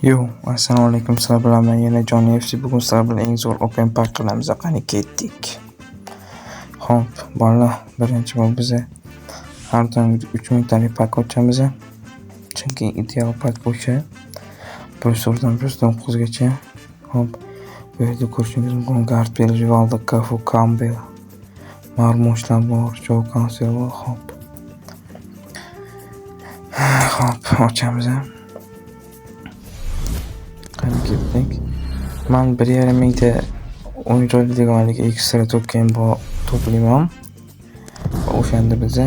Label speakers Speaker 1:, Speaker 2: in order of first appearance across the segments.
Speaker 1: Yo, assalomu alaykum. Sizlar bilan men yana Johnny FC. Bugun sizlar bilan eng zo'r open pack qilamiz. Qani ketdik. Xo'p, bolalar, birinchi bo'lib biz har doim 3000 talik pack ochamiz. Chunki ideal pack o'sha. 1 dan 9 gacha. Xo'p, bu yerda ko'rishingiz mumkin Garfield, Rivaldo, Cafu, Campbell, Marmushlar bor, Joe Cancelo. Xo'p, ochamiz. Qani ketdik. Men 1,5 mingta o'yinchilik ekstra to'playman. O'shanda biza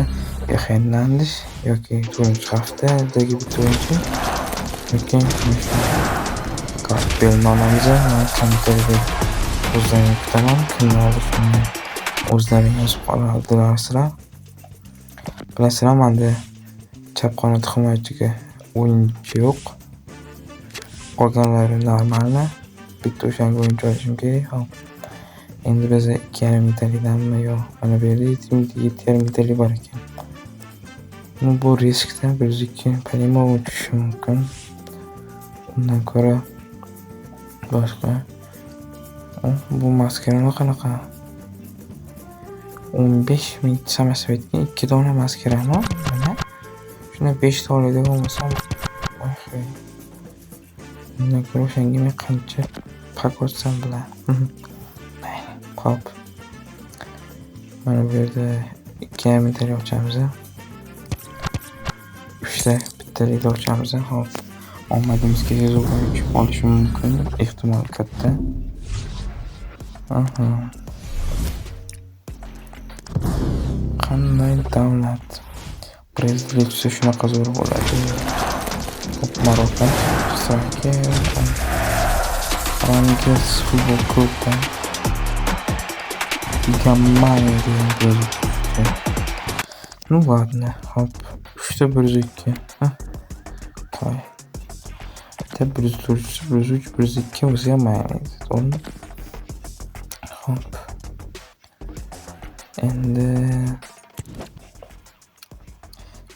Speaker 1: Hernandez yoki to'rtinchi haftadagi bitta o'yinchi yoki Garfield nomimizni kompyuterga o'zlaring kutaman. Kimni olishimni o'zlaring yozib qoladilarsizlar. Bilasizlar, menda chap qanot himoyachiga o'yinchi yo'q. Qolganlari normalmi? Bitta o'shanga o'yinchi olishim kerak. Endi biz 2,5 mingtalikdanmi yo mana bu yerda 7,5 mingtalik bor ekan. Bu riskda 102 palimo tushishi mumkin. Undan ko'ra boshqa. Bu maskara qanaqa? 15 ming samasvetga 2 dona maskarami? Mana shuni 5 ta oladigan bo'lsam, undan ko'ra o'shanga men qancha pak ochsam bilan. Xo'p. Mana bu yerda 2,5 mingtalik ochamiz. 3 ta bittalik ochamiz. Xo'p. Omadimizga zo'r o'yinchi olishi mumkin, ehtimol katta. Qanday davlat prezidenti shunaqa zo'r bo'ladi? Marokko, Rangers futbol klubi. Германия degan yozib. Ну ладно, hop. 3 ta 102. Qo'y. Bitta 103, 102 o'ziga mayli. To'g'rimi? Hop. Endi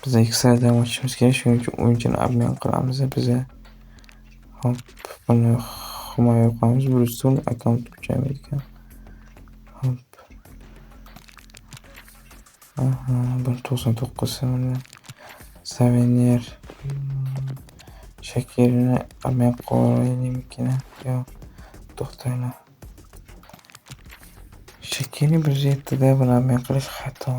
Speaker 1: biz ekstra ochishimiz kerak, shuning uchun o'yinchini obmen qilamiz biz. Hop, buni himoya qilamiz. Bristol akkaunt kuchaymaydi. Hop. 199 Savenir Shakirni obmen qo'yaylikmi? Yo, to'xtayman. Shakirni 107 da buni obmen qilish xato.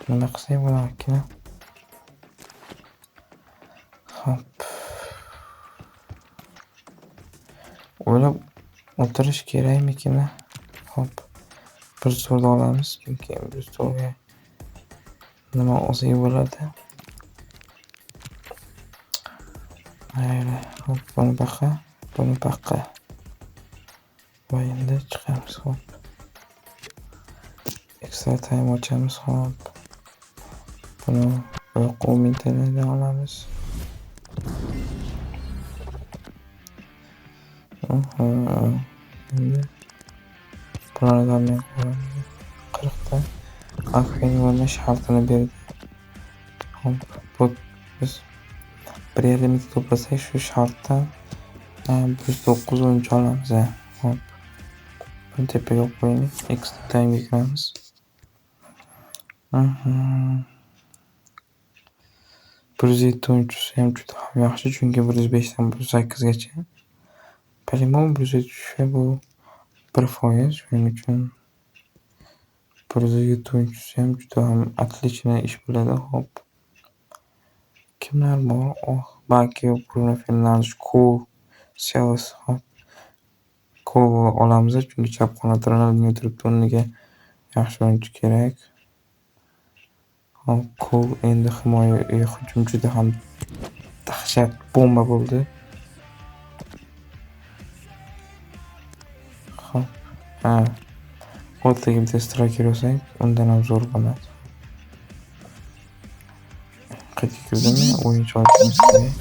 Speaker 1: Nima qilsak bo'larkan? Hop. O'ylab o'tirish kerakmikin? Hop. Bir so'rda olamiz, chunki bir so'rga nima o'ziga bo'ladi. Mayli, hop, buni baqa. Va endi chiqamiz, hop. Extra time ochamiz, hop. Buni 10 mingtadan olamiz. Endi bulardan men 40 ta akfeniyonni shartini berdi. Hop, bu biz 1,5 ming to'plasak shu shartdan 109 o'yinchi olamiz. Hop. Buni tepaga qo'ying. Extra time kiramiz. 107 o'yinchisi ham juda ham yaxshi, chunki 105 dan 108 gacha. Palimo 103 bu 1%, shuning uchun 107 o'yinchisi ham juda ham отлично ish biladi. Hop. Kimlar bor? Balki Bruno Fernandes, Sales, hop. Olamiz, chunki chap qanot Ronaldinho turibdi, unga yaxshi o'yinchi kerak. Hop, endi himoya hujum juda ham dahshat bomba bo'ldi. Hop. O'rtaga bitta striker olsak, undan ham zo'r bo'ladi. Qaytib kirdimi? O'yinchi olishimiz kerak.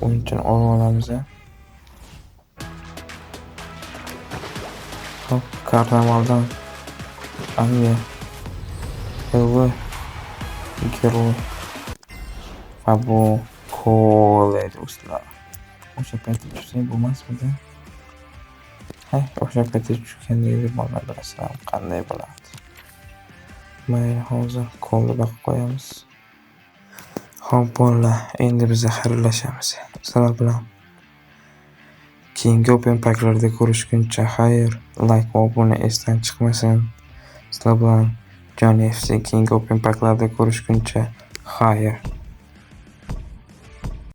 Speaker 1: O'yinchini olamiz. Hop, Karnavaldan Angliya. Gol. va bu kollej do'stlar. O'sha paytda tushsang bo'lmasmidi? O'sha paytda tushganda edi bolalar bilasizlar qanday bo'lardi. Mayli, hozir qo'lni boqib qo'yamiz. Xo'p bolalar, endi biz xayrlashamiz. Sizlar bilan keyingi open paklarda ko'rishguncha xayr, like va obuna esdan chiqmasin. Sizlar bilan Johnny FC keyingi open paklarda ko'rishguncha xayr.